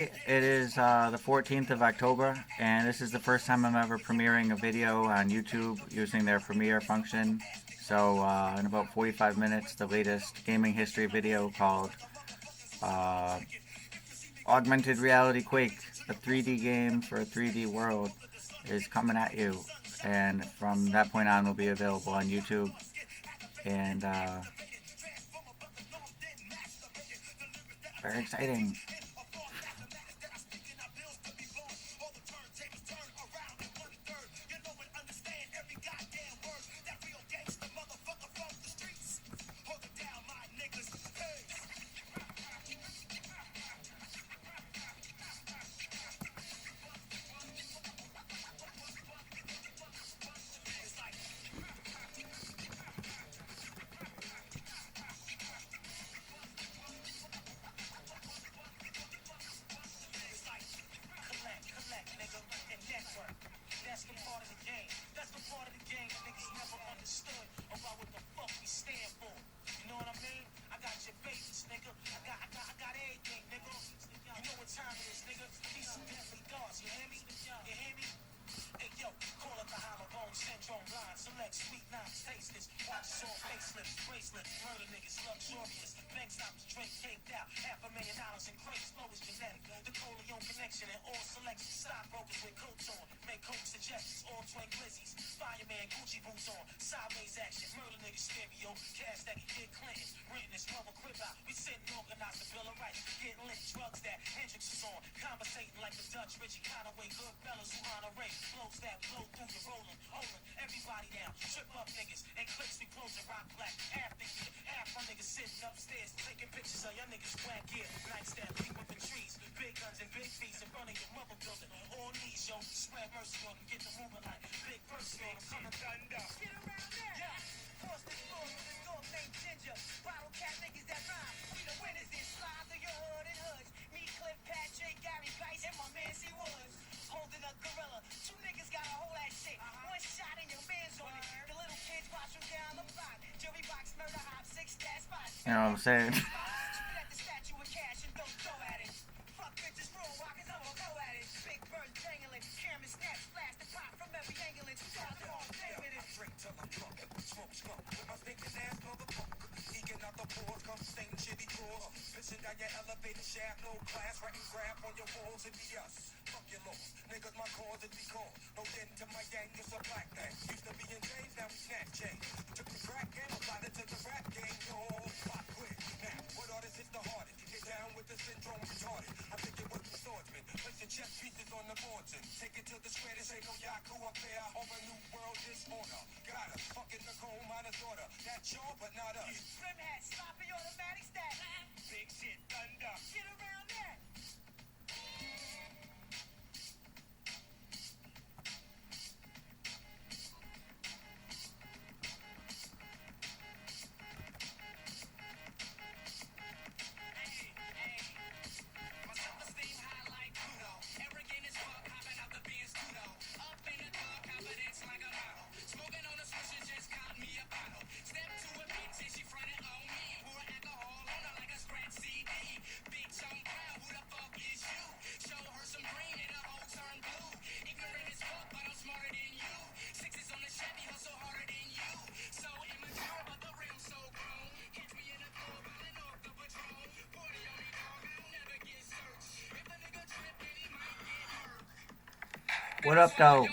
It is the 14th of October, and this is the first time I'm ever premiering a video on YouTube using their premiere function. So, in about 45 minutes, the latest gaming history video called uh, Augmented Reality Quake, a 3D game for a 3D world, is coming at you. And from that point on, will be available on YouTube. And very exciting. That's the part of the game. That's the part of the game that niggas never understood about what the fuck we stand for. You know what I mean? I got your babies, nigga. I got everything, nigga. You know what time it is, nigga. These some deadly dogs. You hear me? You hear me? Hey yo, call it the hollow bone syndrome line. Select sweet knobs, tasteless. Watch us all faceless, bracelets. Murder niggas luxurious. Bank stoppers, drink caked out. $500,000 in crates, flow is genetic. The Coleon connection and all selection. Stockbrokers with coats on. Make coke suggestions, all twin glizzies. Fireman, Gucci boots on. Sideways action, murder niggas stereo. Cash that get Clinton. Renting this rubber crib out. We sitting organized the Bill of Rights. Getting lit, drugs that Hendrix is on. Conversating like the Dutch, Richie Conaway. Good fellas who honor race. Blows that blow through you, rolling, holding everybody down. Trip up niggas and clicks we closing rock black. Half the year, half my niggas sitting upstairs taking pictures of your niggas whack gear. Nightstand, peep up in trees, big guns and big fees in front of your mother building. All knees, yo, swear mercy on them, get the moving like big verse, yo, I'm coming thunder. Get around there. Yeah. Cross the floor with this dog named Ginger. Bottle cap niggas that rhyme. We the winners in slide through your hood and hoods. Me, Cliff, Patrick, Gary Price, and my man C. Woods. Holding a gorilla. Two niggas got a whole that shit. One shot and your man's on it. The little kids watch from down the block. Jury box, murder hop, 6 stat spots. You know what I'm saying? Shoot at the statue of cash and don't throw at it. Fuck bitches, roll rockets, I'ma go at it. Big bird dangling, camera snap, flash the pop from every angle. It's all with it. Drink till I'm drunk, smoke skunk with my stinking ass motherfucker. Eking out the pores, come stain shitty drawers. Pissing down your elevator shaft, no class, writing graph on your walls, it be us. Fuck your laws, niggas my cause, it be called. No end to my gang, it's a black thing. Used to be in chains, now we snap chains. Took the crack game, applied it to the rap game, yo. Pop quick, now, what artist is the hardest? Get down with the syndrome retarded. I think it was the swordsman, placing chess pieces on the boards and take it to the square, this ain't no Yaku up there. Over new world disorder, got us, fucking the coal minus order. That's y'all, but not us. Slim hat, sloppy automatic stat. Big shit, thunder. Get around there. What up, though?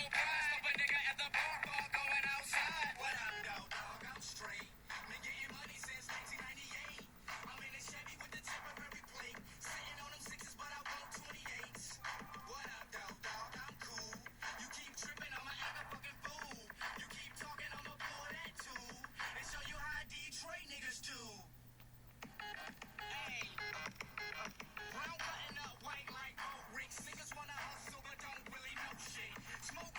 Smoke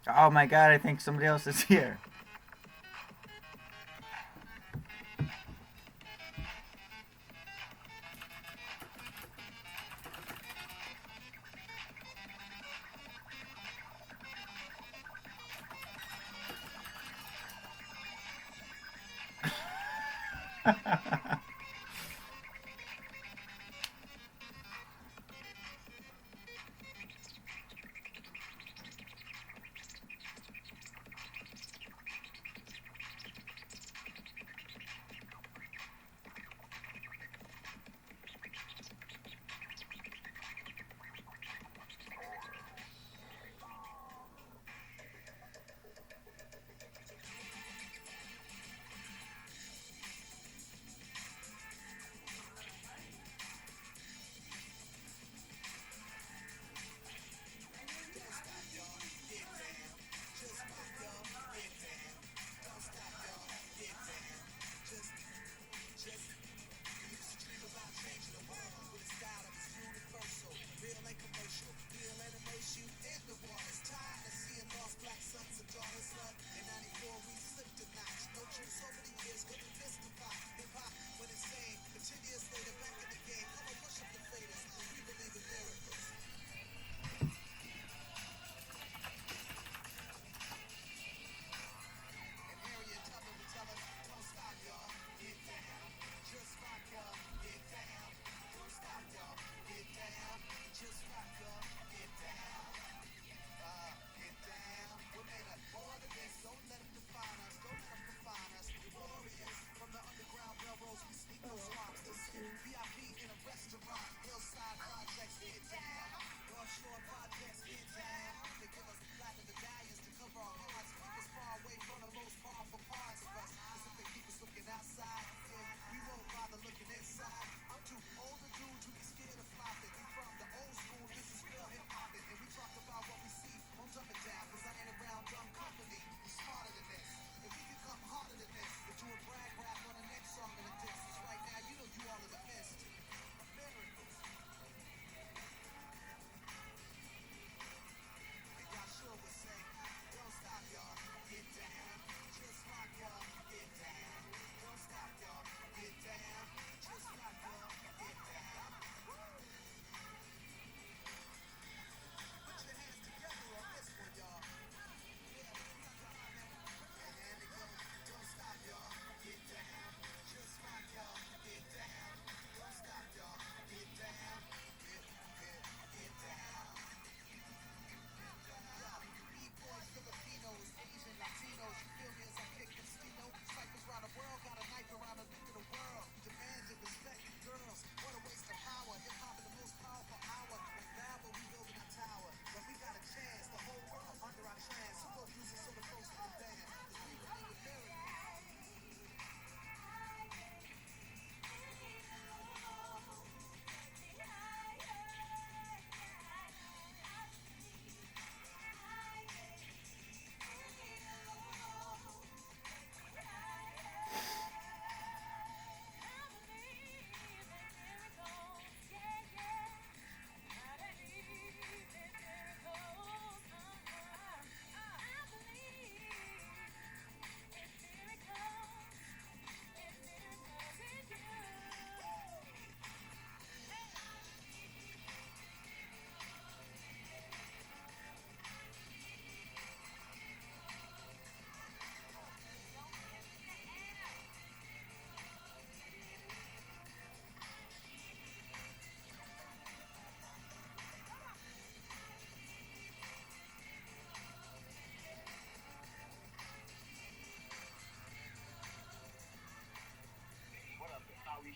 Oh my god, I think somebody else is here.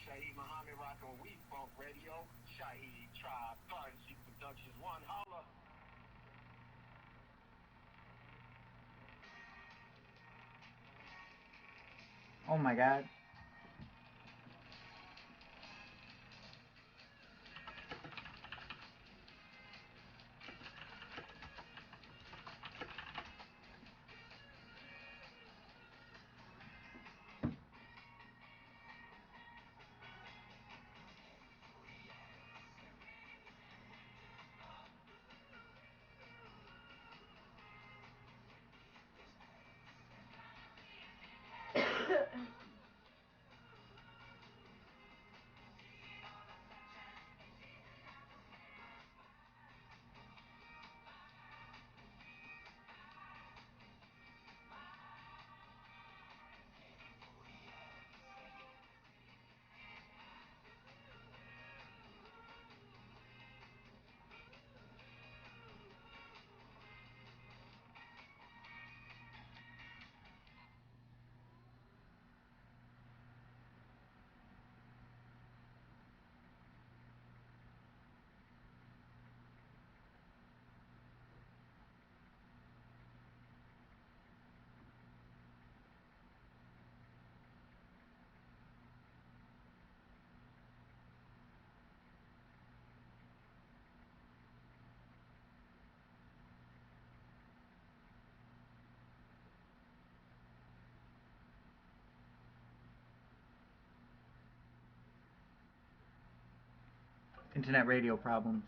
Shaheed Muhammad rock on We Funk Radio. Shaheed Tribe, Currency Productions, one holla. Oh my god. internet radio problems.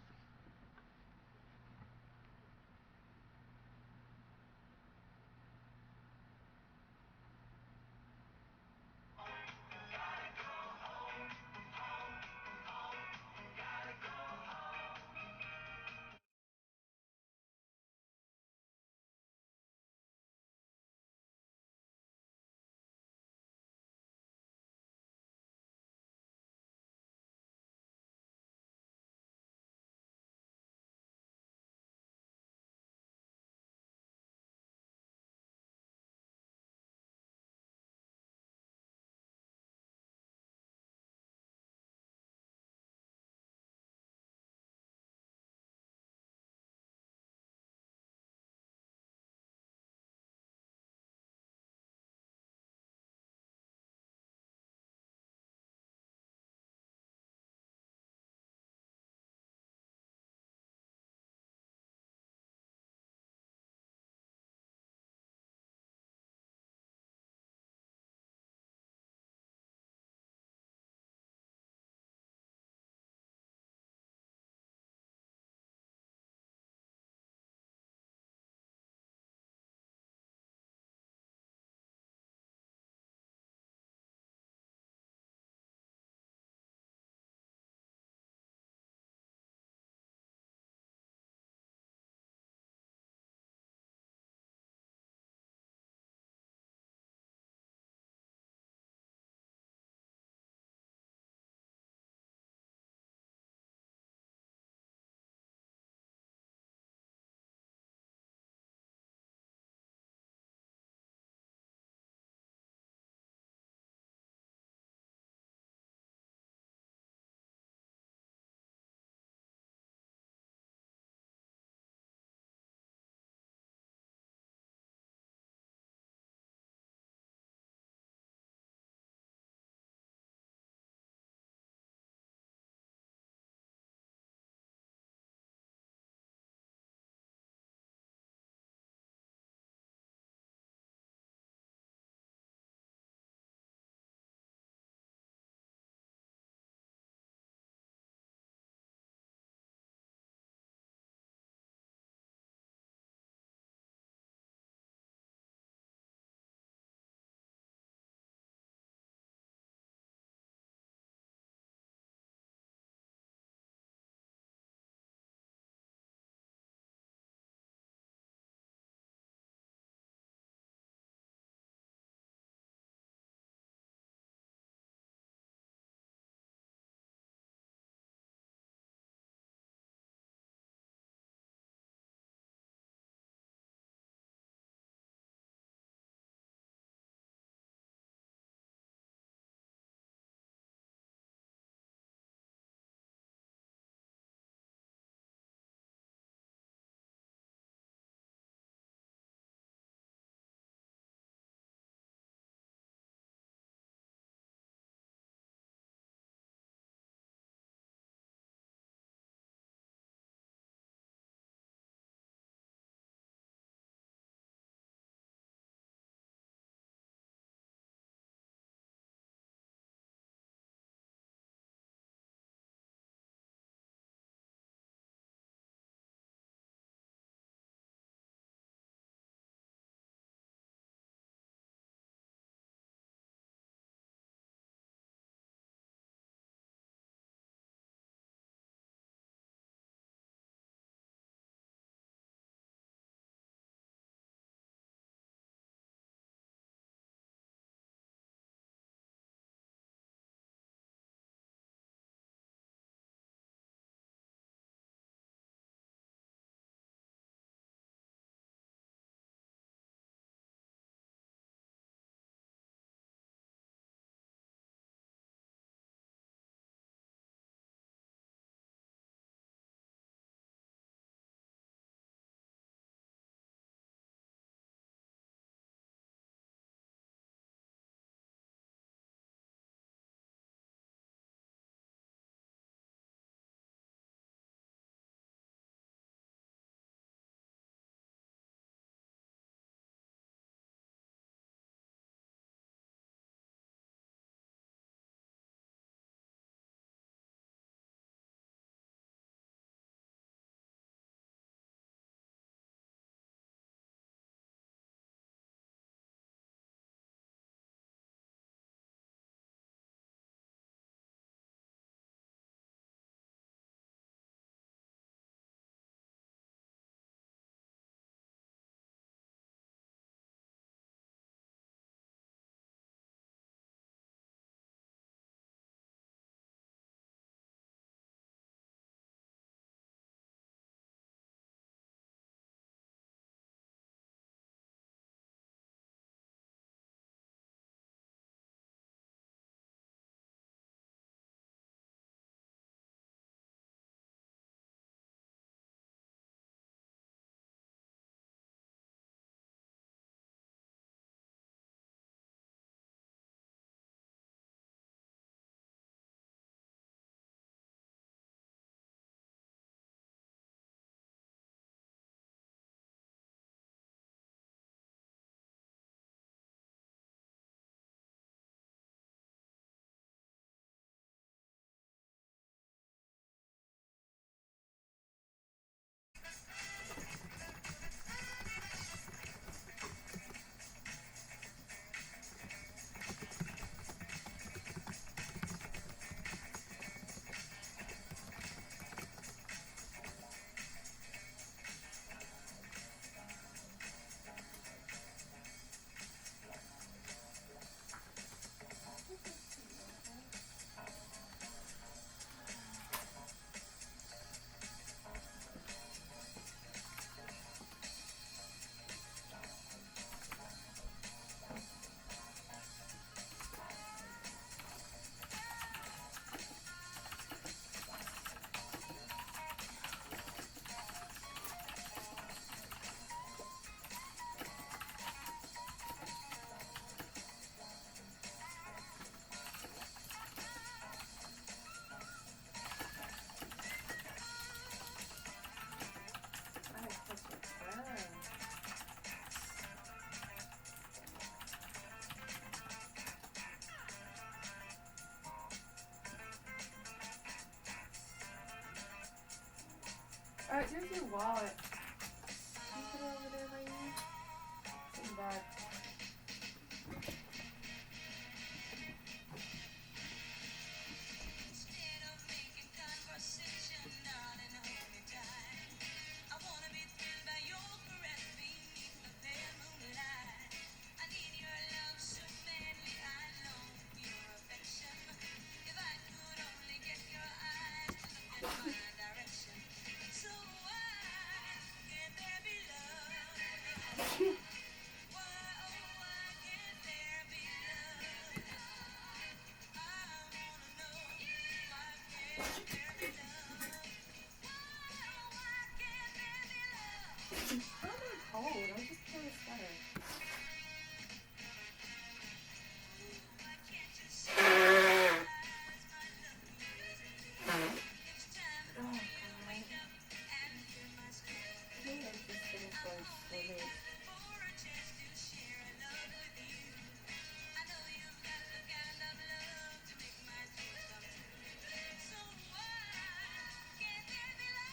Alright, here's your wallet. Can you put it over there by you? Something bad. Instead of making conversation, darling, hold me tight. I wanna be thrilled by your caress beneath the pale moonlight. I need your love so madly, I long for your affection. If I could only get your eyes to look in my direction. So why can't there be love? Why, oh, why can't there be love? I wanna know why can't there be love? Why, oh, why can't there be love? I'm not cold. I just put a sweater. Why can't you see my eyes, my love is It's time for Oh, me to God. wake up and hear my step. I think I just finished like swimming. Asking for a chance to share a love with you. I know you've got the kind of love to make my dreams come true. So why can't there be love?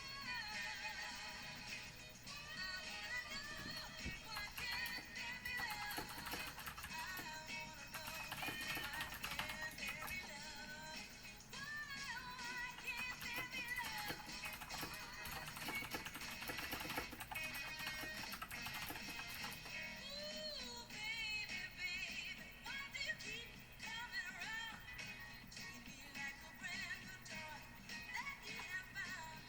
I wanna know why can't there be love? I wanna know why can't there be love? Why can't there be love? Ooh, baby, baby, why do you keep coming around? Treat me like a brand new toy that you have found.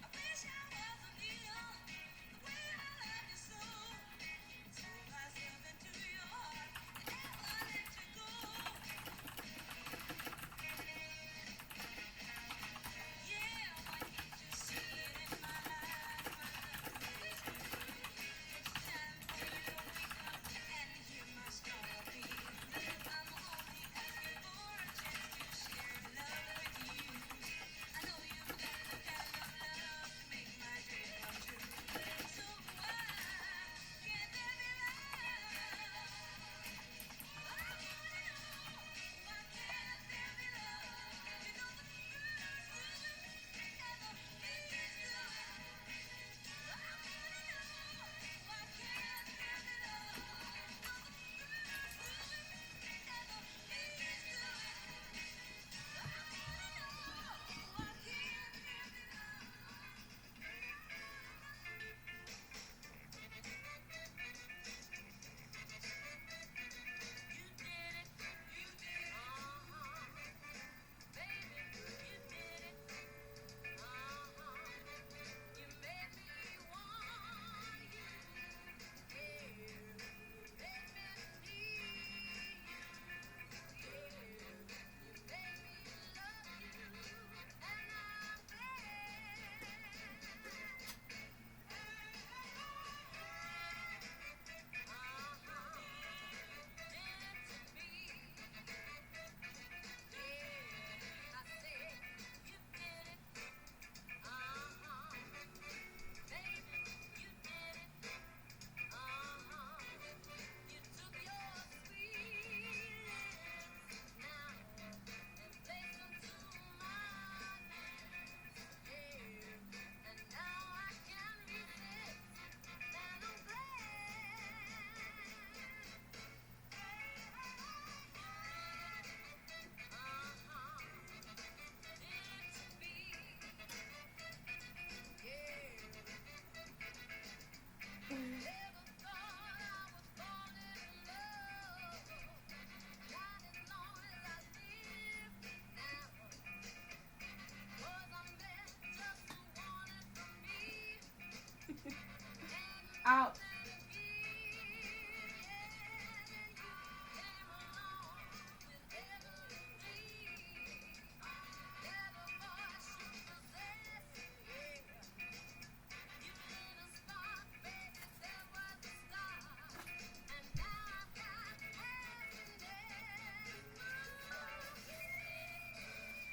I wish I was a needle, the way I love you so. Throw myself into your heart and never let you go. Yeah, why can't you see it in my eyes, my love is true. It's time for you to wake up and hear my strong appeal. I'm only asking for a chance to share love with you. I know you've got the kind of love to make my dreams come true. So why can't there be love? I wanna know why can't there be love? You know the birds do it and the bees do it. I wanna know why can't there be love? You know the birds do it and the bees do it. I wanna know why can't there be love? You did it, baby, you did it, you made me want you, yeah, you made me need you, yeah, you made me love you, and I'm Out.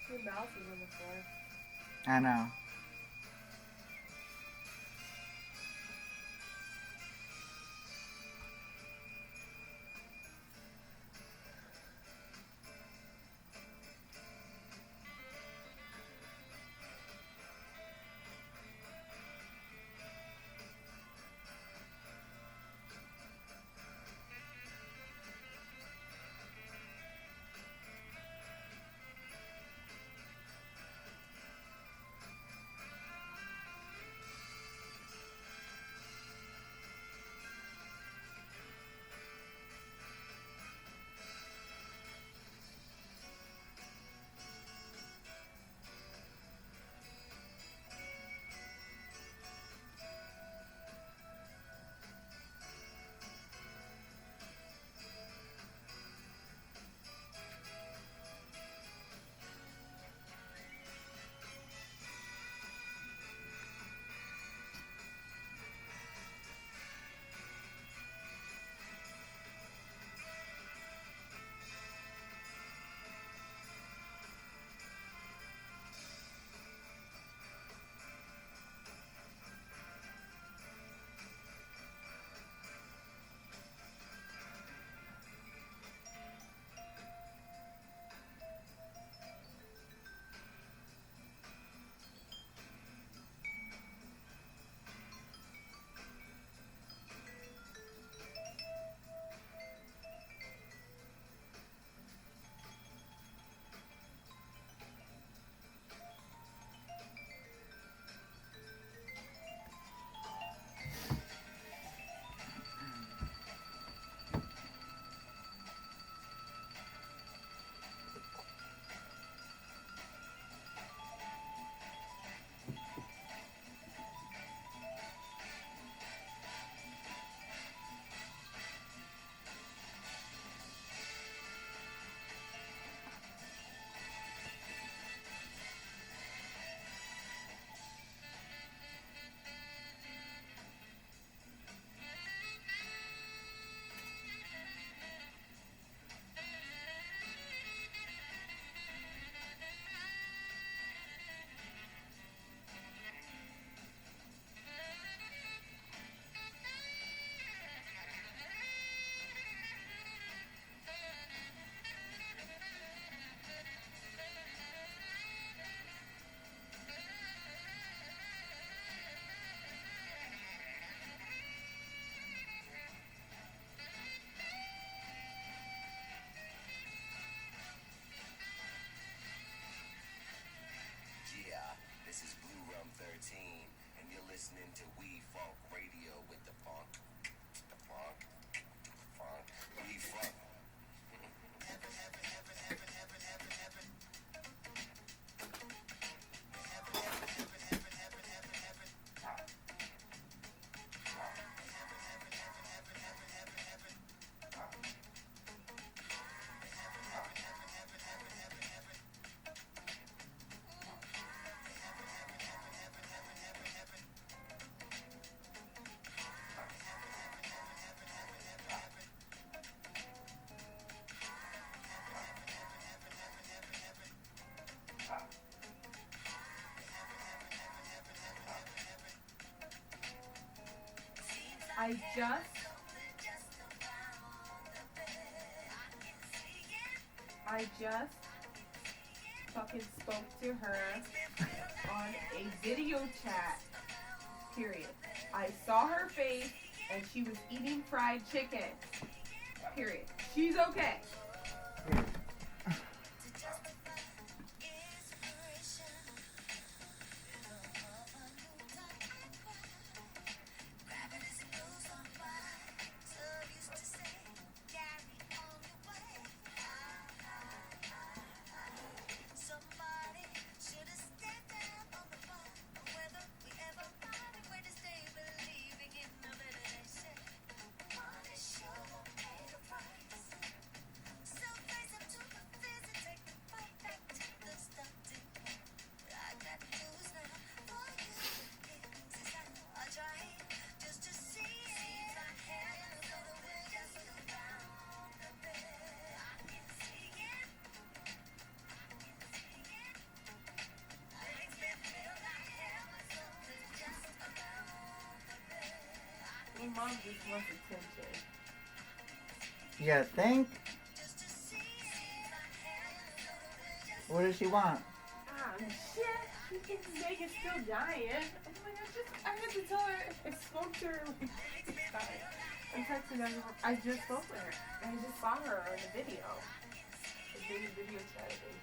Your mouse is on the floor. I know. be front. I just fucking spoke to her on a video chat. Period. I saw her face and she was eating fried chicken. Period. She's okay. My mom just wants attention. You think? What does she want? Shit. She thinks Megan's still dying. I'm like, I had to tell her. I spoke to her. I'm texting everyone. I just spoke with her. I just saw her in the video. The video chatting.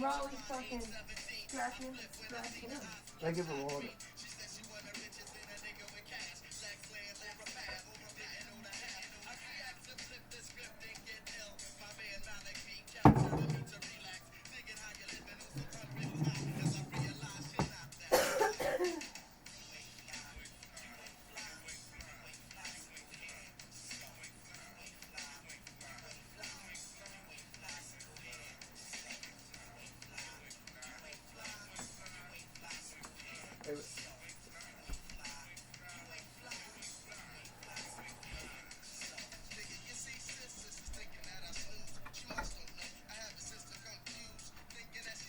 Raleigh fucking scratching. I give her water.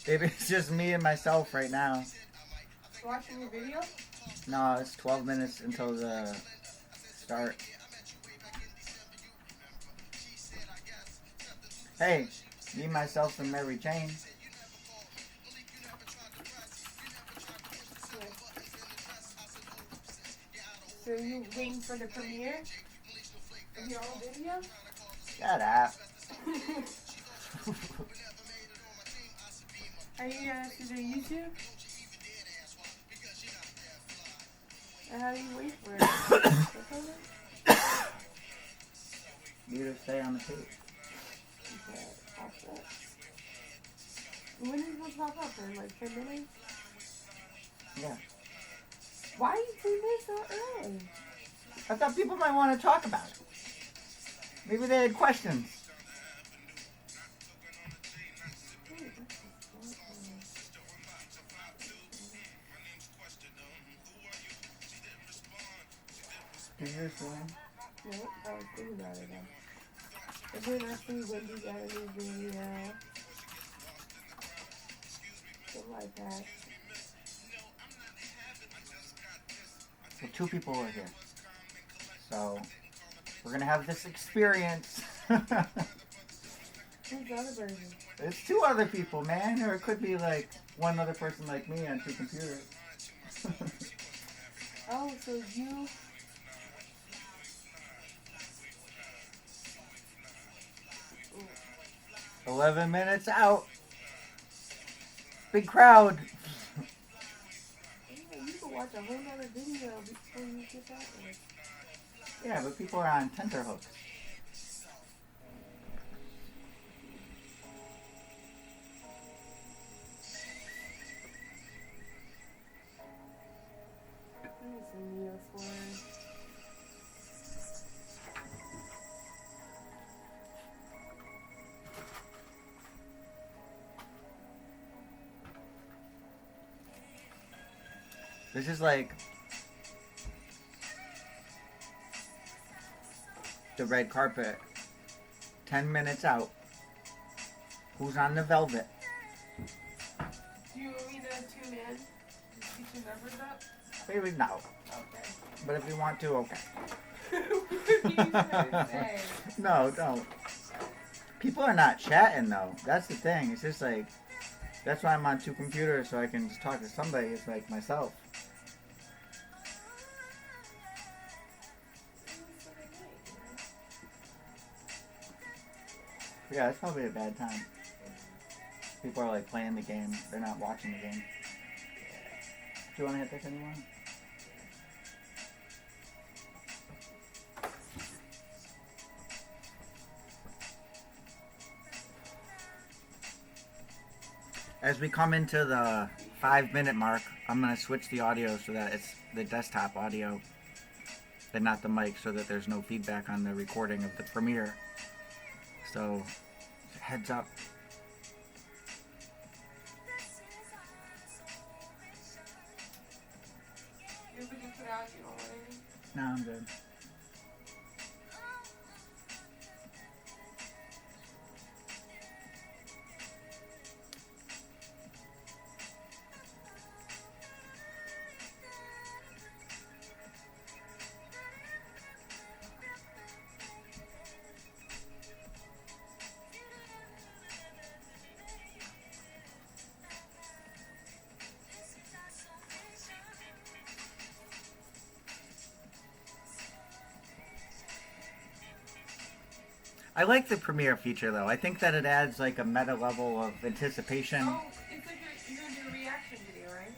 Baby, it's just me and myself right now. Watching your video? No, it's 12 minutes until the start. Hey, me, myself, and Mary Jane. So you waiting for the premiere of your own video? Shut up. Are you gonna see the YouTube? And how do you wait for it? You to stay on the page. Okay, awesome. When is it pop up in like 10 minutes? Yeah. Why are you doing this? it's so early? I thought people might want to talk about it. Maybe they had questions. Is yours one? Nope, I was thinking about it though. And then I see Wendy got a new video. The life hack. So 2 people are here. So we're gonna have this experience. Who's the other version? It's 2 other people, man. Or it could be like one other person like me on 2 computers. Oh, so you... 11 minutes out. Big crowd. Yeah, you can watch a whole other video before you get that one. Yeah, but people are on tenterhooks. I need some Neosporin. This is like the red carpet. 10 minutes out. Who's on the velvet? Do you want me to tune in? Get your numbers up? Maybe no. Okay. But if you want to, okay. What are you trying to say? No, don't. People are not chatting though. That's the thing. It's just like, that's why I'm on 2 computers, so I can just talk to somebody. It's like myself. Yeah, it's probably a bad time. People are like playing the game. They're not watching the game. Do you want to hit this anyone? As we come into the 5-minute mark, I'm going to switch the audio so that it's the desktop audio and not the mic, so that there's no feedback on the recording of the premiere. So, heads up. You ever just put out, you don't want any? No, I'm good. I like the premiere feature though. I think that it adds like a meta level of anticipation. Oh, it's like you're gonna do a reaction video, right?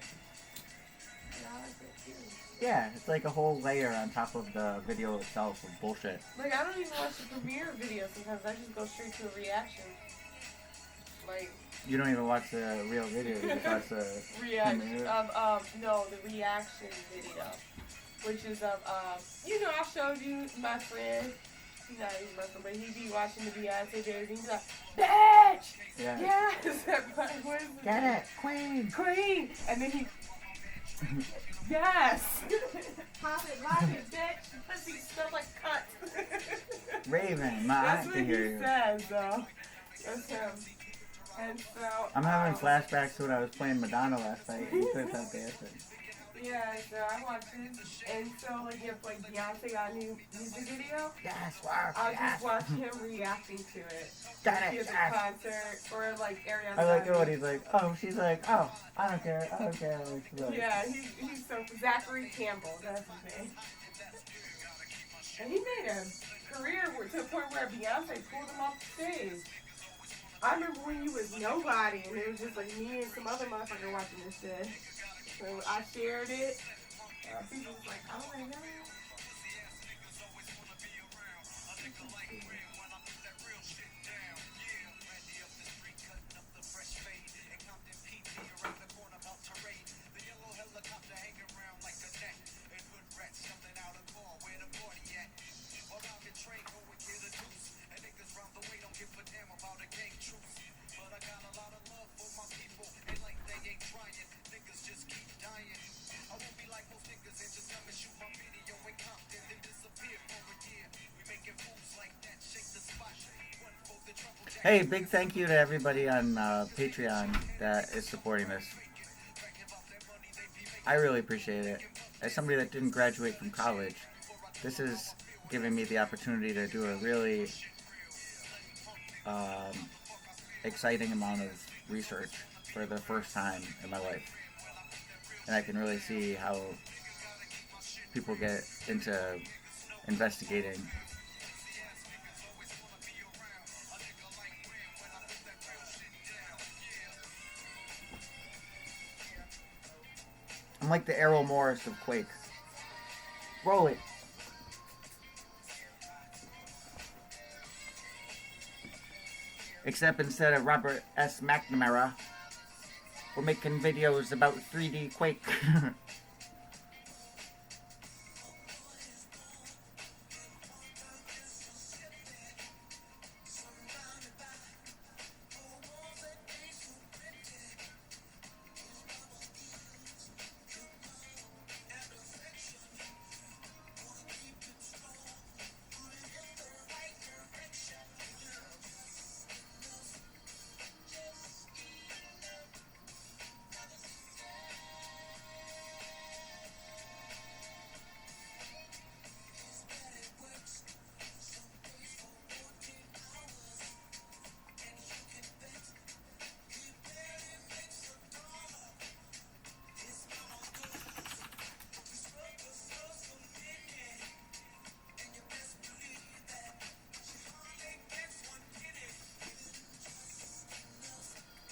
Yeah, I like it too. Yeah, it's like a whole layer on top of the video itself of bullshit. Like, I don't even watch the premiere video sometimes. I just go straight to a reaction. Like, You don't even watch the real video, you just watch the reaction premiere. no, the reaction video, which is of you know, I showed you my friend. He's not even my friend, but he be watching the Beyonce videos. And he's like, bitch, Yeah. yes, what is it? Get it, Queen! Queen, and then he, yes, pop it, lock it, bitch, pussy smells like cunt. Raven, That's I what can he hear you. says, though. That's him. And so I'm having flashbacks to when I was playing Madonna last night. You could have dancing. yeah, so I watched this, and so like if like Beyonce got a new music video, Yes, work, I'll yes. just watch him reacting to it. Got Like, it, he has yes. a concert or like Ariana. I like it Grande. when he's like, oh, she's like, oh, I don't care, I don't care. Like, she's like, Yeah, he's so Zachary Campbell. That's his name. And he made a career to the point where Beyonce pulled him off the stage. I remember when he was nobody, and it was just like me and some other motherfucker watching this shit. So I shared it. People was like, oh my god. Hey, big thank you to everybody on Patreon that is supporting this. I really appreciate it. As somebody that didn't graduate from college, this is giving me the opportunity to do a really um, exciting amount of research for the first time in my life. And I can really see how people get into investigating. I'm like the Errol Morris of Quake. Roll it. Except instead of Robert S. McNamara, we're making videos about 3D Quake.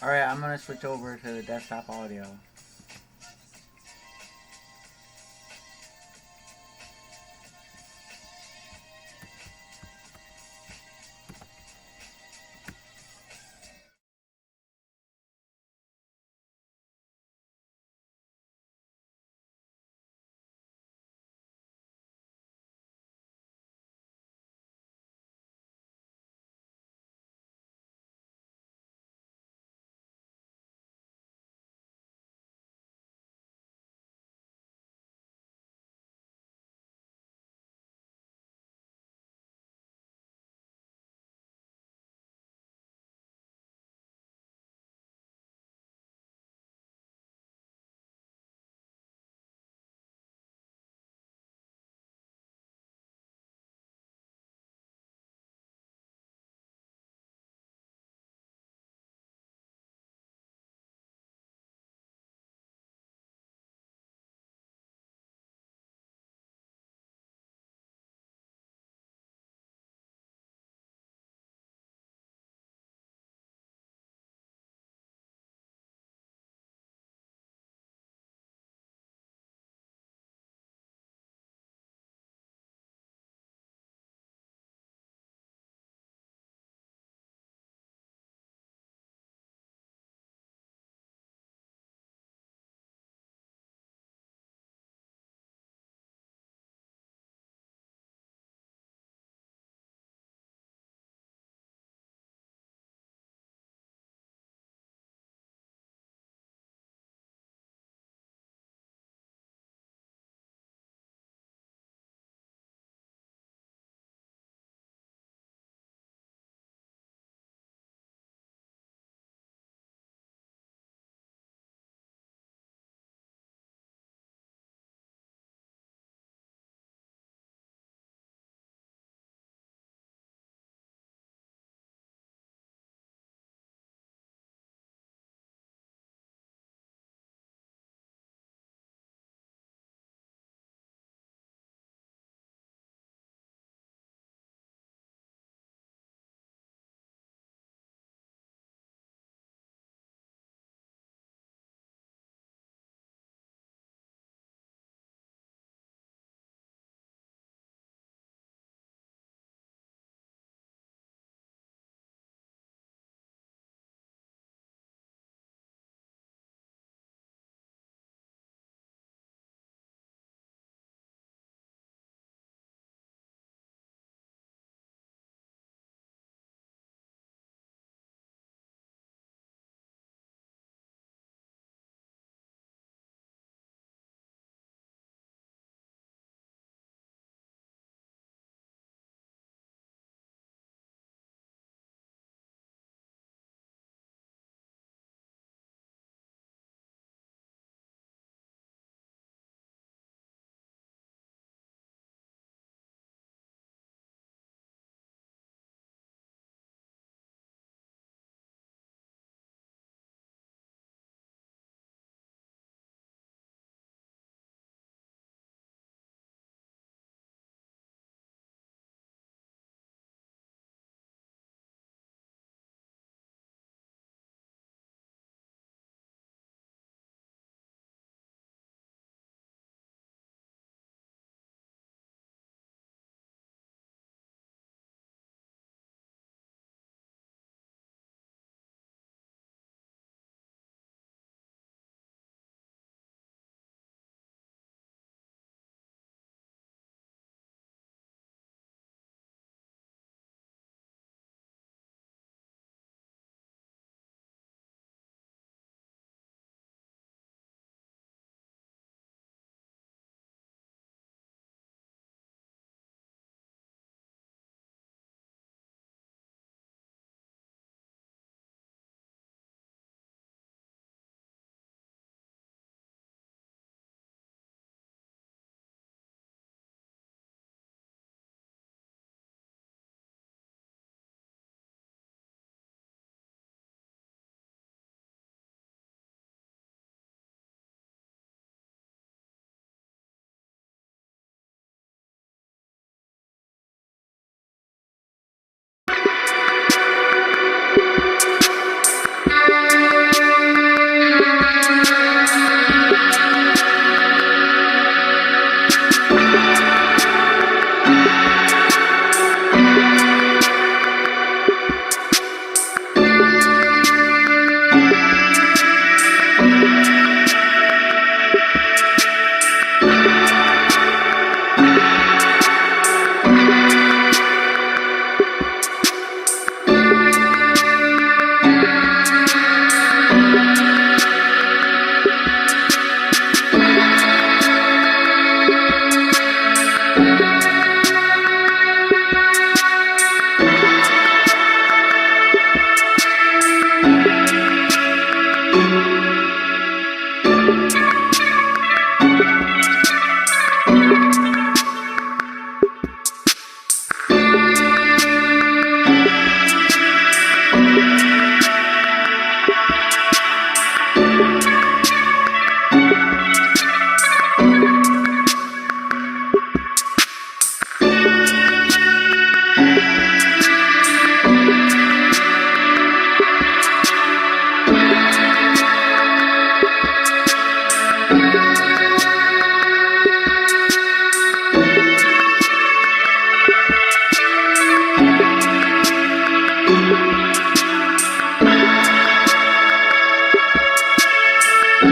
Alright, I'm gonna switch over to the desktop audio. Hey,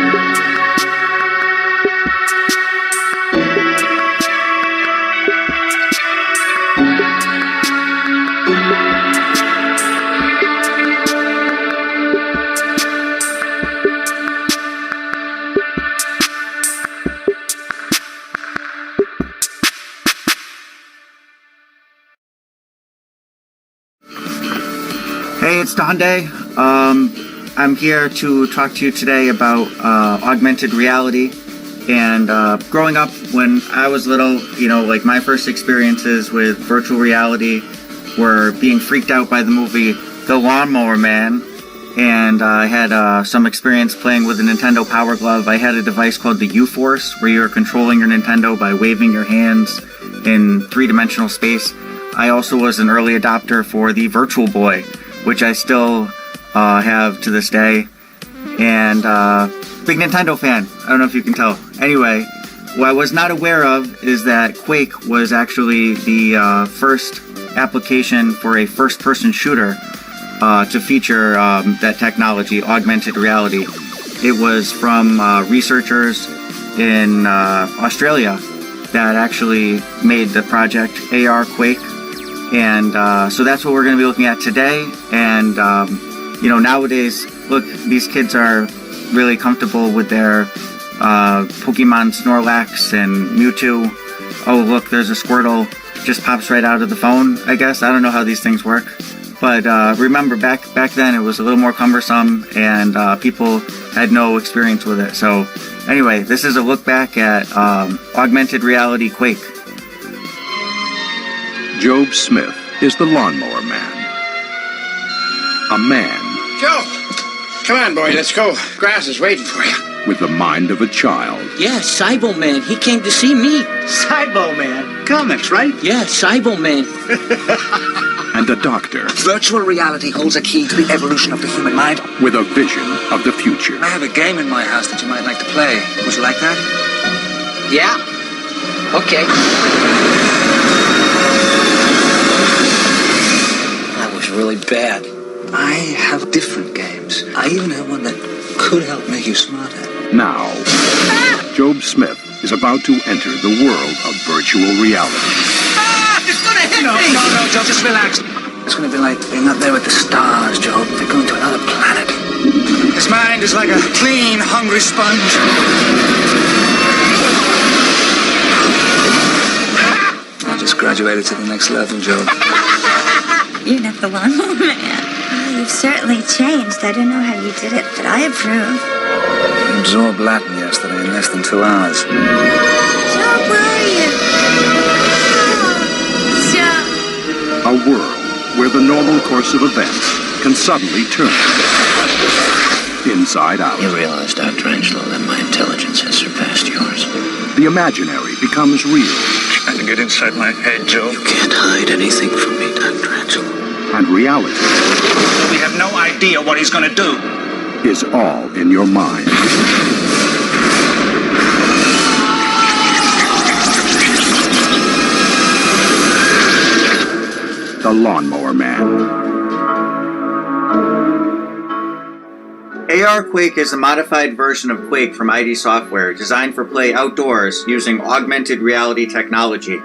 it's Donde. I'm here to talk to you today about augmented reality. And growing up, when I was little, like my first experiences with virtual reality were being freaked out by the movie The Lawnmower Man. And I had some experience playing with a Nintendo Power Glove. I had a device called the U-Force, where you're controlling your Nintendo by waving your hands in three-dimensional space. I also was an early adopter for the Virtual Boy, which I still have to this day, and big Nintendo fan. I don't know if you can tell. Anyway, what I was not aware of is that Quake was actually the first application for a first-person shooter to feature that technology, augmented reality. It was from researchers in Australia that actually made the project AR Quake. And so that's what we're going to be looking at today. And, nowadays, look, these kids are really comfortable with their Pokemon Snorlax and Mewtwo. Oh, look, there's a Squirtle. Just pops right out of the phone, I guess. I don't know how these things work. But remember, back then, it was a little more cumbersome, and people had no experience with it. So anyway, this is a look back at augmented reality Quake. Job Smith is the lawnmower man. A man Joe, come on, boy, let's go. Grass is waiting for you. with the mind of a child. Yeah, Cybo Man. He came to see me. Cybo Man. Comics, right? Yeah, Cybo Man. And a doctor Virtual reality holds a key to the evolution of the human mind. with a vision of the future. I have a game in my house that you might like to play. Would you like that? Yeah. Okay. That was really bad. I have different games. I even have one that could help make you smarter. Now, Job Smith is about to enter the world of virtual reality. It's gonna hit No, Joe, just relax. It's going to be like being up there with the stars, Joe. They're going to another planet. His mind is like a clean, hungry sponge. I just graduated to the next level, Joe. You're not the lawnmower man. Well, you've certainly changed. I don't know how you did it, but I approve. I absorbed Latin yesterday in less than 2 hours. So where are you? Stop. A world where the normal course of events can suddenly turn inside out. You realize, Dr. Angelo, that my intelligence has surpassed yours. The imaginary becomes real, Trying to get inside my head, Joe. You can't hide anything from me, Dr. Angelo. and reality We have no idea what he's going to do. is all in your mind. The Lawnmower Man. AR Quake is a modified version of Quake from ID Software, designed for play outdoors using augmented reality technology.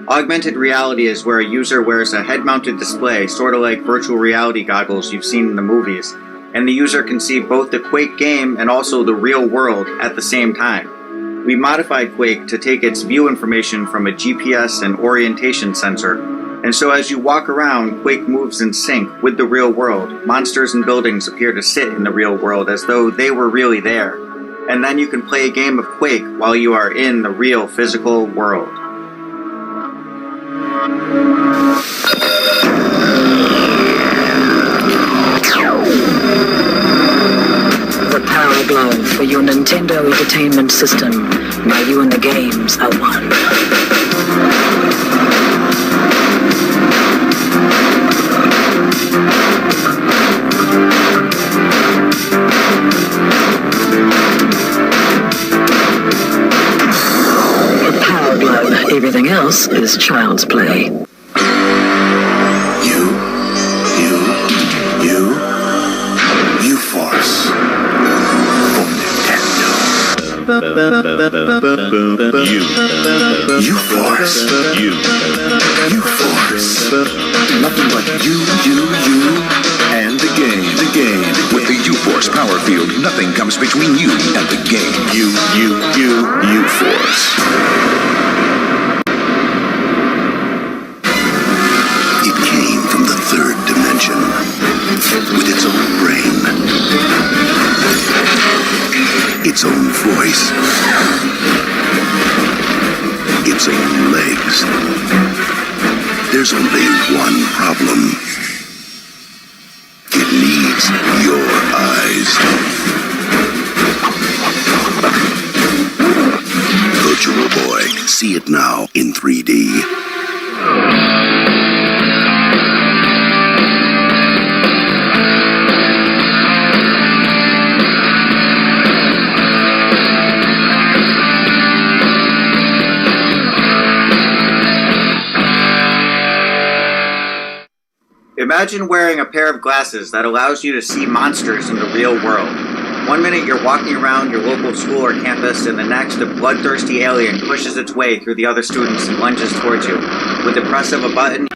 Augmented reality is where a user wears a head-mounted display, sort of like virtual reality goggles you've seen in the movies, and the user can see both the Quake game and also the real world at the same time. We modified Quake to take its view information from a GPS and orientation sensor, and so as you walk around, Quake moves in sync with the real world. Monsters and buildings appear to sit in the real world as though they were really there. And then you can play a game of Quake while you are in the real physical world. The Power Glove for your Nintendo Entertainment System. Now you and the games are one. The Power Glove. Everything else is child's play. You force for Nintendo. U-Force. U-Force. Nothing but you, and the game. With the U-Force power field, nothing comes between you and the game. U-Force. It came from the third dimension, with its own brain, its own voice, its own legs. There's only one problem. It needs your eyes. Virtual Boy. See it now in 3D. Imagine wearing a pair of glasses that allows you to see monsters in the real world. One minute you're walking around your local school or campus, and the next a bloodthirsty alien pushes its way through the other students and lunges towards you. With the press of a button,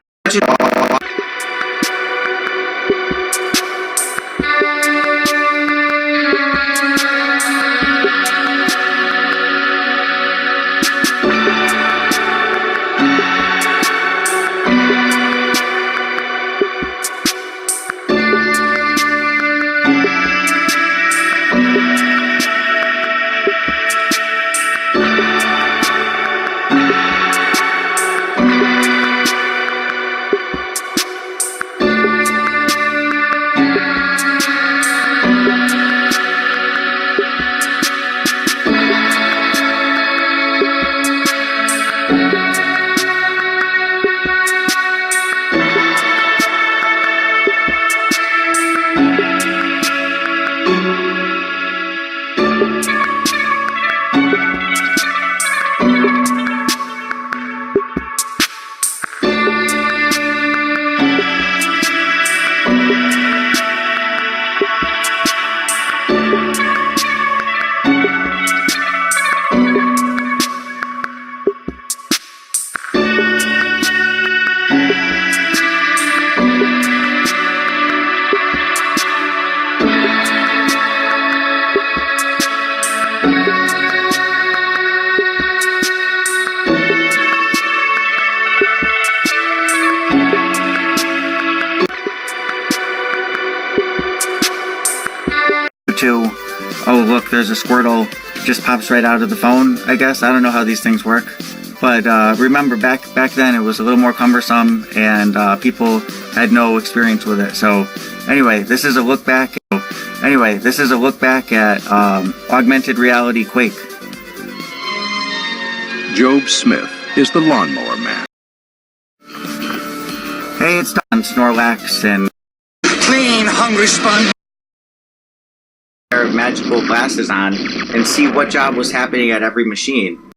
oh look, there's a Squirtle, just pops right out of the phone, I guess. I don't know how these things work. But remember, back then it was a little more cumbersome, and people had no experience with it. So anyway, this is a look back at augmented reality Quake. Job Smith is the lawnmower man. Hey, it's Don Snorlax, and Clean, hungry sponge. pair of magical glasses on and see what job was happening at every machine.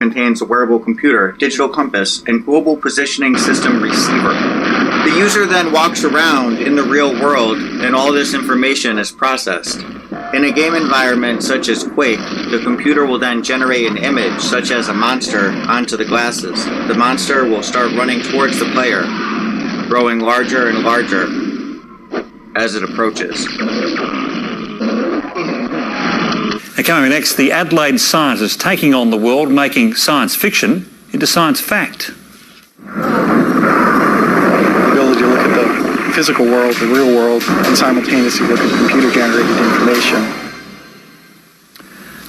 Contains a wearable computer, digital compass, and global positioning system receiver. The user then walks around in the real world, and all this information is processed. In a game environment such as Quake, the computer will then generate an image, such as a monster, onto the glasses. The monster will start running towards the player, growing larger and larger as it approaches. Coming next, the Adelaide scientists taking on the world, making science fiction into science fact. The ability to look at the physical world, the real world, and simultaneously look at computer-generated information.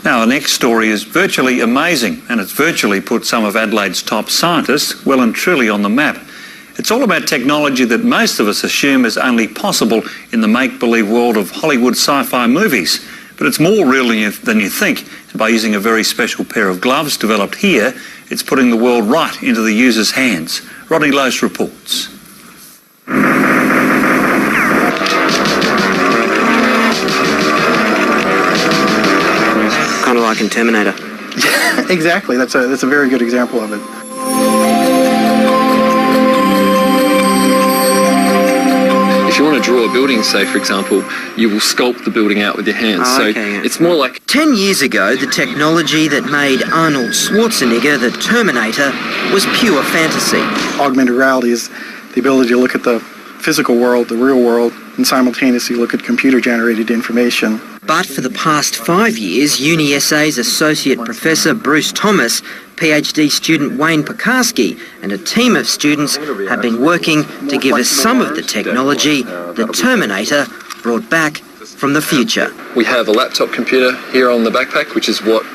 Now, the next story is virtually amazing, and it's virtually put some of Adelaide's top scientists well and truly on the map. It's all about technology that most of us assume is only possible in the make-believe world of Hollywood sci-fi movies. But it's more real than you think. By using a very special pair of gloves developed here, it's putting the world right into the user's hands. Rodney Lowe reports. Kind of like in Terminator. Yeah, exactly. That's a very good example of it. If you want to draw a building, say for example, you will sculpt the building out with your hands. It's more like 10 years ago, the technology that made Arnold Schwarzenegger the Terminator was pure fantasy. Augmented reality is the ability to look at the physical world, the real world, and simultaneously look at computer-generated information. But for the past 5 years, UniSA's Associate Professor Bruce Thomas, PhD student Wayne Pekarsky, and a team of students have been working to give us some of the technology the Terminator brought back from the future. we have a laptop computer here on the backpack, which is what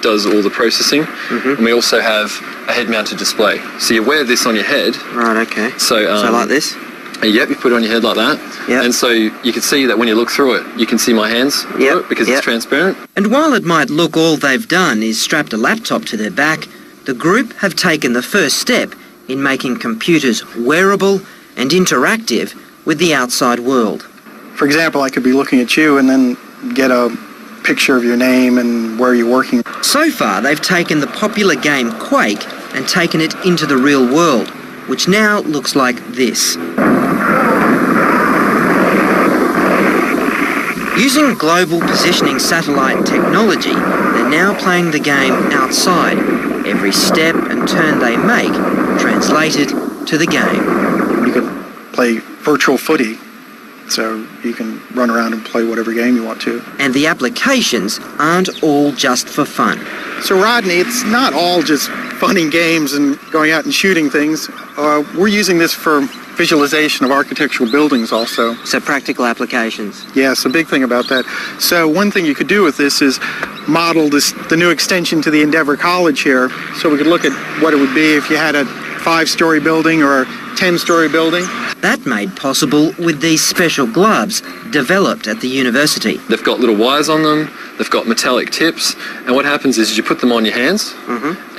does all the processing, and we also have a head-mounted display. So you wear this on your head. Right, okay. So like this? Yep, you put it on your head like that. Yep. And so you can see that when you look through it, you can see my hands through it because it's transparent. And while it might look all they've done is strapped a laptop to their back, the group have taken the first step in making computers wearable and interactive with the outside world. For example, I could be looking at you and then get a picture of your name and where you're working. So far, they've taken the popular game Quake and taken it into the real world, which now looks like this. Using global positioning satellite technology, they're now playing the game outside. Every step and turn they make translated to the game. You could play virtual footy, so you can run around and play whatever game you want to. And the applications aren't all just for fun. So Rodney, it's not all just fun and games and going out and shooting things. We're using this for visualization of architectural buildings also. So practical applications. Yes, a big thing about that. So one thing you could do with this is model the new extension to the Endeavor College here. So we could look at what it would be if you had a 5-story building or a 10-story building. That made possible with these special gloves developed at the university. They've got little wires on them, they've got metallic tips, and what happens is you put them on your hands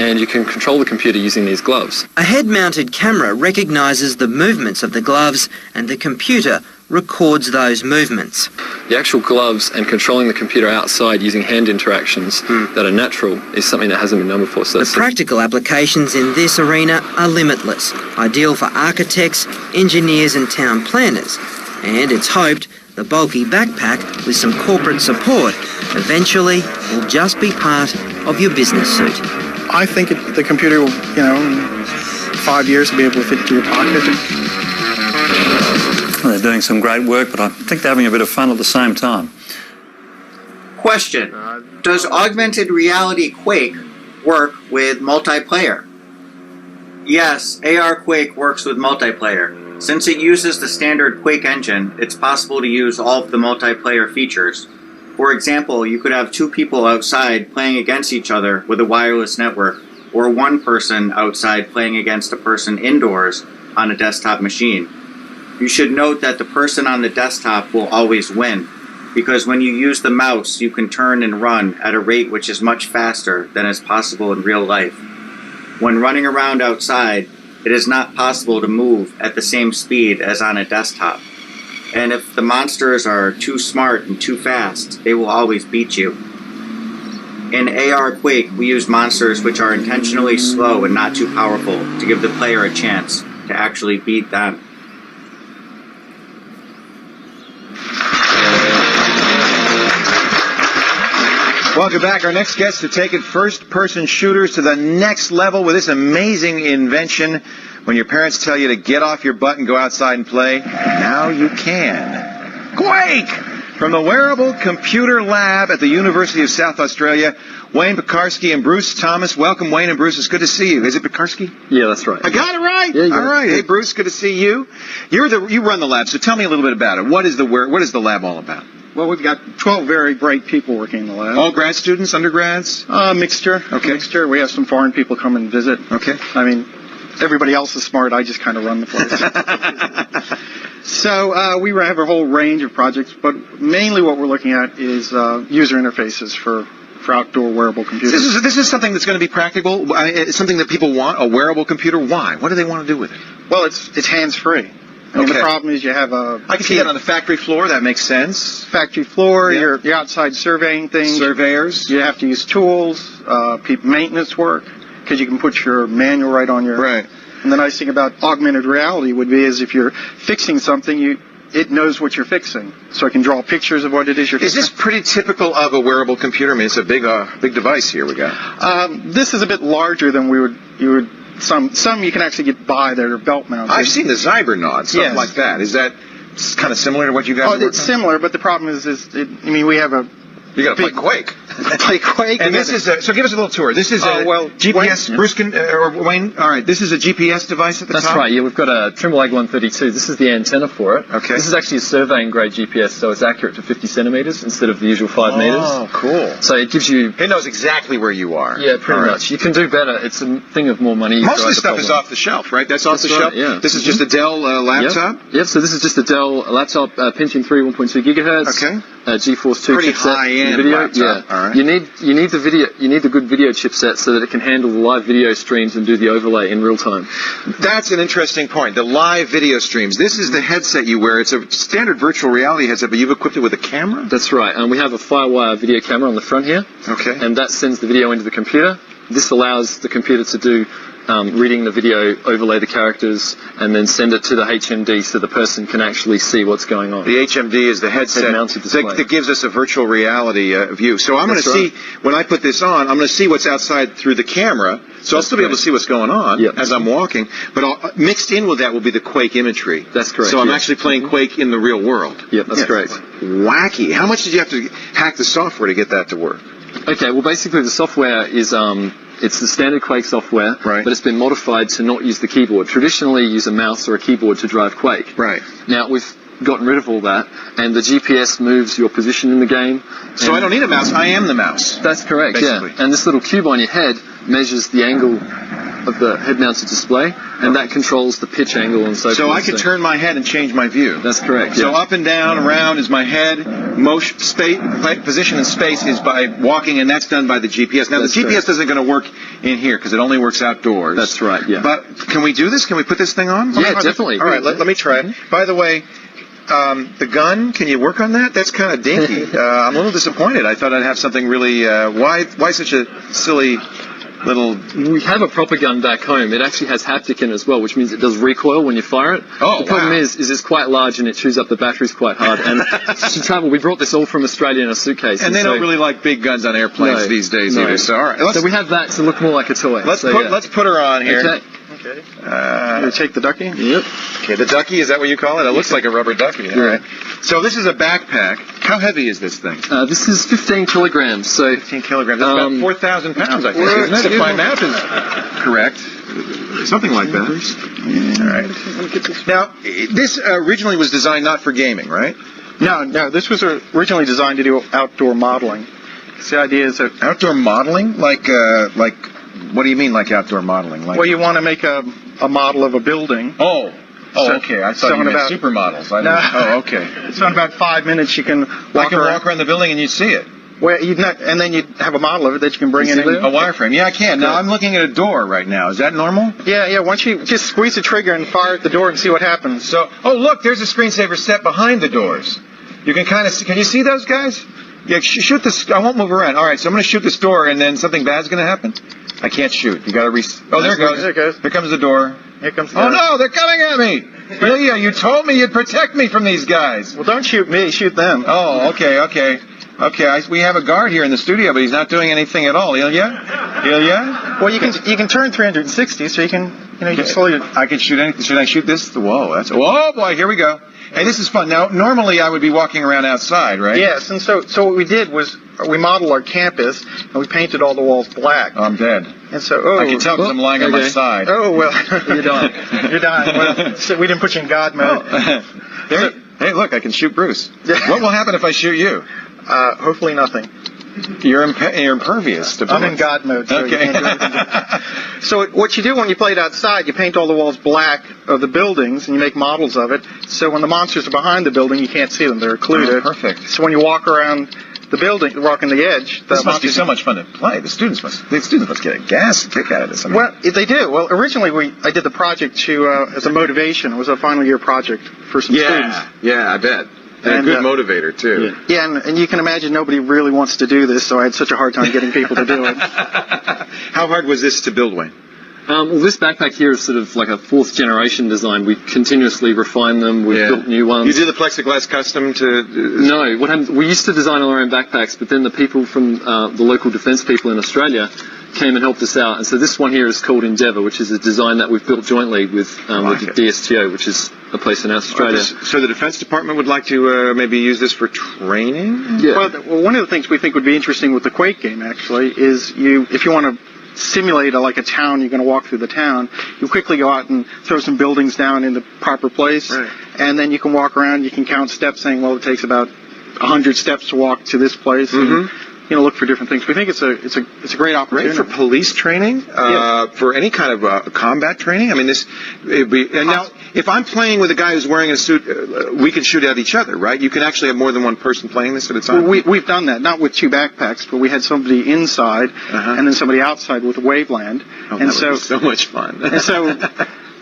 and you can control the computer using these gloves. A head-mounted camera recognises the movements of the gloves and the computer records those movements. The actual gloves and controlling the computer outside using hand interactions that are natural is something that hasn't been done before. So the practical applications in this arena are limitless, ideal for architects, engineers and town planners. And it's hoped the bulky backpack with some corporate support eventually will just be part of your business suit. I think the computer will, in 5 years will be able to fit into your pocket. Well, they're doing some great work, but I think they're having a bit of fun at the same time. Question. Does augmented reality Quake work with multiplayer? Yes, AR Quake works with multiplayer. Since it uses the standard Quake engine, it's possible to use all of the multiplayer features. For example, you could have 2 people outside playing against each other with a wireless network, or 1 person outside playing against a person indoors on a desktop machine. You should note that the person on the desktop will always win, because when you use the mouse, you can turn and run at a rate which is much faster than is possible in real life. When running around outside, it is not possible to move at the same speed as on a desktop. And if the monsters are too smart and too fast, they will always beat you. In AR Quake, we use monsters which are intentionally slow and not too powerful to give the player a chance to actually beat them. Welcome back. Our next guest to take it first-person shooters to the next level with this amazing invention. When your parents tell you to get off your butt and go outside and play, now you can. Quake! From the Wearable Computer Lab at the University of South Australia, Wayne Pekarsky and Bruce Thomas. Welcome, Wayne and Bruce. It's good to see you. Is it Pekarsky? Yeah, that's right. I got it right. Yeah, all right. Hey, Bruce, good to see you. You run the lab, so tell me a little bit about it. What is the lab all about? Well, we've got 12 very bright people working in the lab. All grad students, undergrads? Mixture. Okay. Mixture. We have some foreign people come and visit. Okay. I mean, everybody else is smart. I just kind of run the place. So we have a whole range of projects, but mainly what we're looking at is user interfaces for outdoor wearable computers. This is something that's going to be practical. It's something that people want, a wearable computer. Why? What do they want to do with it? Well, it's hands-free. I mean, the problem is you have a... I can see that on the factory floor. That makes sense. Factory floor, you're outside surveying things. Surveyors. You have to use tools, maintenance work, because you can put your manual right on your... Right. And the nice thing about augmented reality would be is if you're fixing something, you it knows what you're fixing, so it can draw pictures of what it is you're Is fixing. this pretty typical of a wearable computer? I mean, it's a big device here we got. This is a bit larger than you would. Some you can actually get by that are belt mounted. I've seen the Cybernaut, stuff Yes. like that. Is that kind of similar to what you guys are working it's similar, but the problem is we have a... You got to play Quake. Play Quake. And this is so give us a little tour. This is a GPS. Bruce or Wayne. All right, this is a GPS device at the top. That's right. Yeah, we've got a Trimble Ag 132. This is the antenna for it. Okay. This is actually a surveying grade GPS, so it's accurate to 50 centimeters instead of the usual 5 meters. Oh, cool. So it gives you. It knows exactly where you are. Yeah, pretty much. You can do better. It's a thing of more money. Most of this stuff is off the shelf, right? That's off the shelf. Yeah. This is just a Dell laptop. Yep. So this is just a Dell laptop, Pentium 3, 1.2 gigahertz. Okay. GeForce 2 pretty chipset. high-end Video. laptop. Yeah. All right. You need the good video chipset so that it can handle the live video streams and do the overlay in real time. That's an interesting point. The live video streams. This is the headset you wear. It's a standard virtual reality headset, but you've equipped it with a camera? That's right. And we have a FireWire video camera on the front here. Okay. And that sends the video into the computer. This allows the computer to do reading the video, overlay the characters, and then send it to the HMD so the person can actually see what's going on. The HMD is the headset Head-mounted display. that gives us a virtual reality view. So I'm going to That's see, when I put this on, I'm going to see what's outside through the camera. So I'll still be able to see what's going on as I'm walking. But mixed in with that will be the Quake imagery. That's correct. So I'm actually playing Quake in the real world. Yep, that's correct. Wacky. How much did you have to hack the software to get that to work? Okay, well basically the software is it's the standard Quake software, right, but it's been modified to not use the keyboard. Traditionally, you use a mouse or a keyboard to drive Quake. Right. Now we've gotten rid of all that, and the GPS moves your position in the game. So I don't need a mouse. I am the mouse. That's correct. Basically. Yeah. And this little cube on your head measures the angle of the head-mounted display, and that controls the pitch angle and so forth. So I can turn my head and change my view. That's correct. So up and down, around is my head. Motion, space, position in space is by walking, and that's done by the GPS. Now, the GPS isn't going to work in here because it only works outdoors. That's right, yeah. But can we do this? Can we put this thing on? Yeah, definitely. All right, let me try it. By the way, the gun, can you work on that? That's kind of dinky. I'm a little disappointed. I thought I'd have something really... why such a silly... little... We have a proper gun back home. It actually has haptic in it as well, which means it does recoil when you fire it. Oh, the problem is it's quite large and it chews up the batteries quite hard. And to travel, we brought this all from Australia in a suitcase. And they don't really like big guns on airplanes these days either. So, all right. So we have that to look more like a toy. Let's put her on here. Okay. You take the ducky? Yep. Okay, the ducky, is that what you call it? It looks like a rubber ducky. All right. So this is a backpack. How heavy is this thing? This is 15 kilograms. So 15 kilograms. That's about 4,000 pounds, I think, isn't it? If my math is correct. Something like that. All right. Now, this originally was designed not for gaming, right? No. This was originally designed to do outdoor modeling. The idea is that... Outdoor modeling? Like, what do you mean, like outdoor modeling? Like... Well, you want to make a model of a building. Oh, okay. I thought you meant supermodels. Oh, okay. So in about 5 minutes, you can walk around the building and you see it. Well, and then you'd have a model of it that you can bring in. A wireframe. Yeah, I can. Now, I'm looking at a door right now. Is that normal? Yeah. Once you just squeeze the trigger and fire at the door and see what happens. So, look, there's a screensaver set behind the doors. You can kind of see. Can you see those guys? Yeah, shoot this. I won't move around. All right, so I'm going to shoot this door, and then something bad's going to happen. I can't shoot. You got to Oh, there it goes. There it goes. Here comes the door. Here comes the door. Oh, no, they're coming at me. Ilya, you told me you'd protect me from these guys. Well, don't shoot me. Shoot them. Oh, okay. We have a guard here in the studio, but he's not doing anything at all. Ilya? Well, you can turn 360, so you can slowly... I can shoot anything. Should I shoot this? Whoa, whoa, boy, here we go. Hey, this is fun. Now, normally I would be walking around outside, right? Yes, and so what we did was we modeled our campus, and we painted all the walls black. Oh, I'm dead. And so, I can tell because I'm lying on my side. Oh, well. You're dying. You're dying. Well, so we didn't put you in God mode. Hey, look, I can shoot Bruce. What will happen if I shoot you? Hopefully nothing. You're impervious to bullets. I'm in God mode, so okay. You can't do anything. So what you do when you play it outside, you paint all the walls black of the buildings, and you make models of it. So when the monsters are behind the building, you can't see them. They're occluded. Oh, perfect. So when you walk around the building, walking the edge... This must be so much fun to play. The students must get a kick out of this. Well, they do. Well, originally I did the project as a motivation. It was a final year project for some students. Yeah, I bet. And a good motivator, too. Yeah, and you can imagine nobody really wants to do this, so I had such a hard time getting people to do it. How hard was this to build, Wayne? Well, this backpack here is sort of like a 4th generation design. We continuously refine them. We've built new ones. You do the plexiglass custom to... No. What happened? We used to design all our own backpacks, but then the people from the local defence people in Australia came and helped us out. And so this one here is called Endeavour, which is a design that we've built jointly with the DSTO, which is a place in Australia. So the Defence Department would like to maybe use this for training? Yeah. Well, one of the things we think would be interesting with the Quake game, actually, is if you want to simulate like a town, you're going to walk through the town, you quickly go out and throw some buildings down in the proper place, and then you can walk around, you can count steps, saying, well, it takes about 100 steps to walk to this place, and look for different things. We think it's a great opportunity. Great for police training, for any kind of combat training. I mean, and now, if I'm playing with a guy who's wearing a suit, we can shoot at each other, right? You can actually have more than one person playing this at a time? Well, we've done that, not with 2 backpacks, but we had somebody inside, and then somebody outside with a waveland. Oh, and that would be so much fun. And so...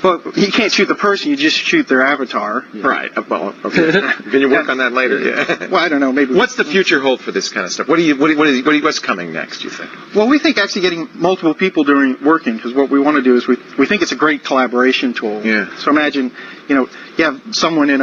But you can't shoot the person, you just shoot their avatar. Right. Well, okay. Can you work on that later? Yeah. Well, I don't know, maybe... What's the future hold for this kind of stuff? What's coming next, you think? Well, we think actually getting multiple people working, because what we want to do is we think it's a great collaboration tool. Yeah. So imagine, you have someone in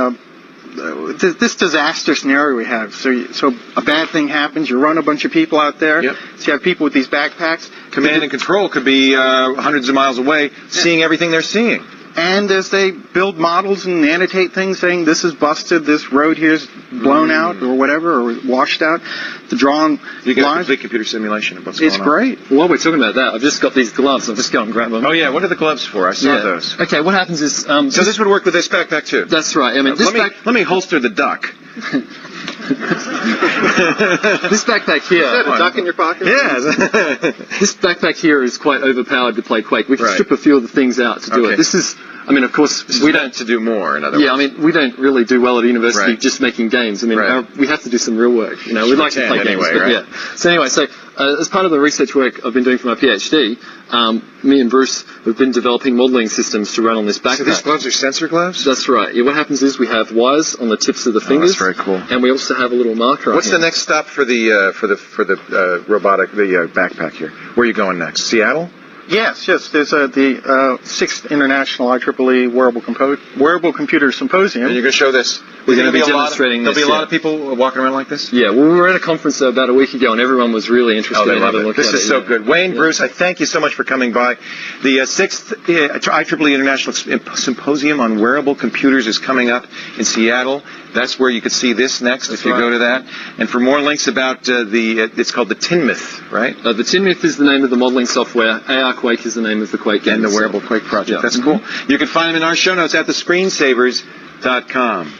this disaster scenario we have. So a bad thing happens, you run a bunch of people out there. Yep. So you have people with these backpacks. Command and control could be hundreds of miles away, seeing everything they're seeing. And as they build models and annotate things saying this is busted, this road here's blown out or whatever, or washed out, the drawn you get lines. a complete computer simulation of what's going on. It's great. While we're talking about that, I've just got these gloves. I'll just go and grab them. Oh, yeah. What are the gloves for? I saw those. Okay, what happens is... so this would work with this backpack, too? That's right. I mean, let me holster the duck. This backpack here... Is that a duck in your pocket? Yeah. This backpack here is quite overpowered to play Quake. We can strip a few of the things out to do it. This is... I mean, of course, we don't to do more. In other words, I mean, we don't really do well at university just making games. I mean, we have to do some real work. We'd like to play games, but So anyway, as part of the research work I've been doing for my PhD, me and Bruce have been developing modelling systems to run on this backpack. So these gloves are sensor gloves? That's right. Yeah, what happens is we have wires on the tips of the fingers. That's very cool. And we also have a little marker on What's the next stop for the backpack here? Where are you going next? Seattle? Yes. There's the 6th International IEEE Wearable Computer Symposium. And you're going to show this? We're going to be demonstrating this. There'll be a lot of people walking around like this? Yeah, well, we were at a conference about a week ago, and everyone was really interested in having a look at it. This is so good. Wayne, Bruce, I thank you so much for coming by. The 6th IEEE International Symposium on Wearable Computers is coming up in Seattle. That's where you could see this next if you go to that. And for more links about it's called the Tinmouth, right? The Tinmouth is the name of the modeling software. AR Quake is the name of the Quake game. And the Wearable Quake project. That's cool. You can find them in our show notes at thescreensavers.com.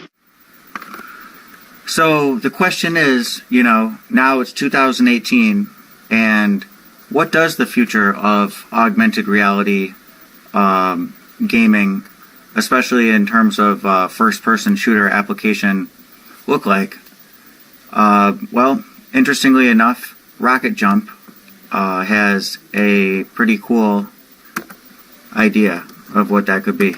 So the question is, now it's 2018, and what does the future of augmented reality gaming, especially in terms of first-person shooter application, look like? Well, interestingly enough, Rocket Jump has a pretty cool idea of what that could be.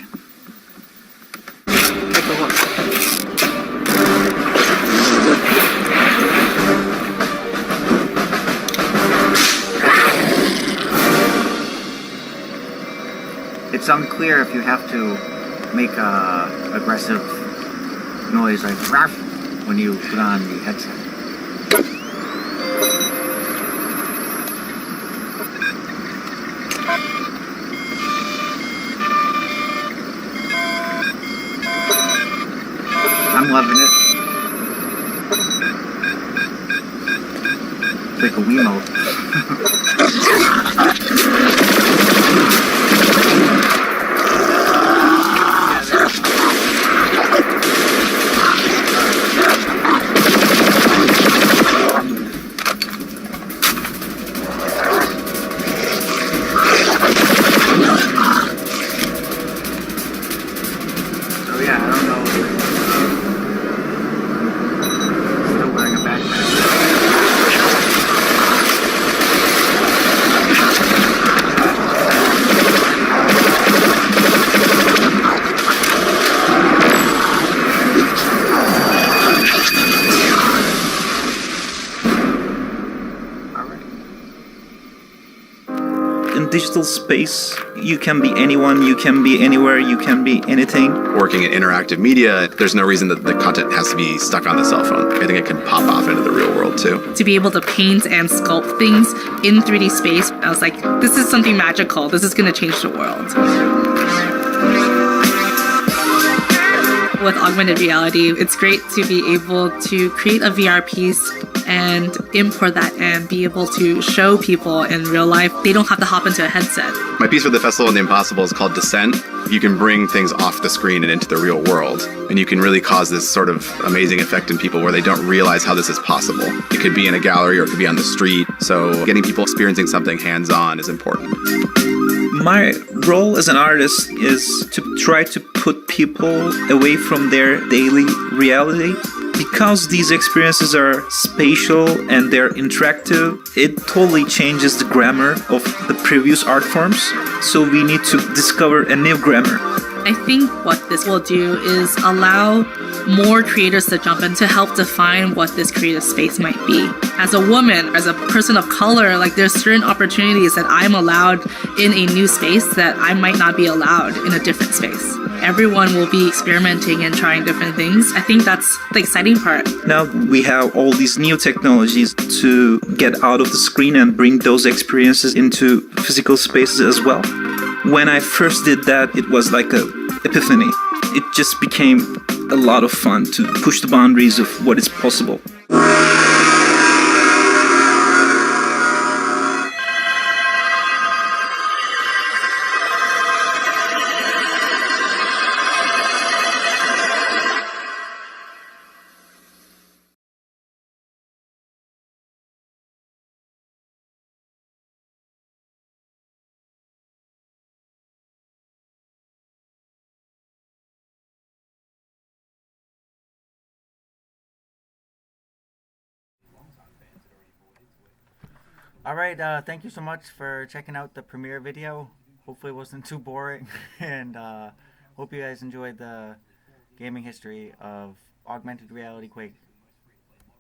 It's unclear if you have to make a aggressive noise like "ruff" when you put on the headset. I'm loving it. It's like a Wiimote. digital space. You can be anyone, you can be anywhere, you can be anything. Working in interactive media, there's no reason that the content has to be stuck on the cell phone. I think it can pop off into the real world too. To be able to paint and sculpt things in 3D space, I was like, this is something magical. This is going to change the world. With augmented reality, it's great to be able to create a VR piece and import that and be able to show people in real life. They don't have to hop into a headset. My piece for the Festival of the Impossible is called Descent. You can bring things off the screen and into the real world, and you can really cause this sort of amazing effect in people where they don't realize how this is possible. It could be in a gallery or it could be on the street, so getting people experiencing something hands-on is important. My role as an artist is to try to put people away from their daily reality. Because these experiences are spatial and they're interactive, it totally changes the grammar of the previous art forms. So we need to discover a new grammar. I think what this will do is allow more creators to jump in to help define what this creative space might be. As a woman, as a person of color, like there's certain opportunities that I'm allowed in a new space that I might not be allowed in a different space. Everyone will be experimenting and trying different things. I think that's the exciting part. Now we have all these new technologies to get out of the screen and bring those experiences into physical spaces as well. When I first did that, it was like a epiphany. It just became a lot of fun to push the boundaries of what is possible. Alright, thank you so much for checking out the premiere video. Hopefully it wasn't too boring, and hope you guys enjoyed the gaming history of Augmented Reality Quake.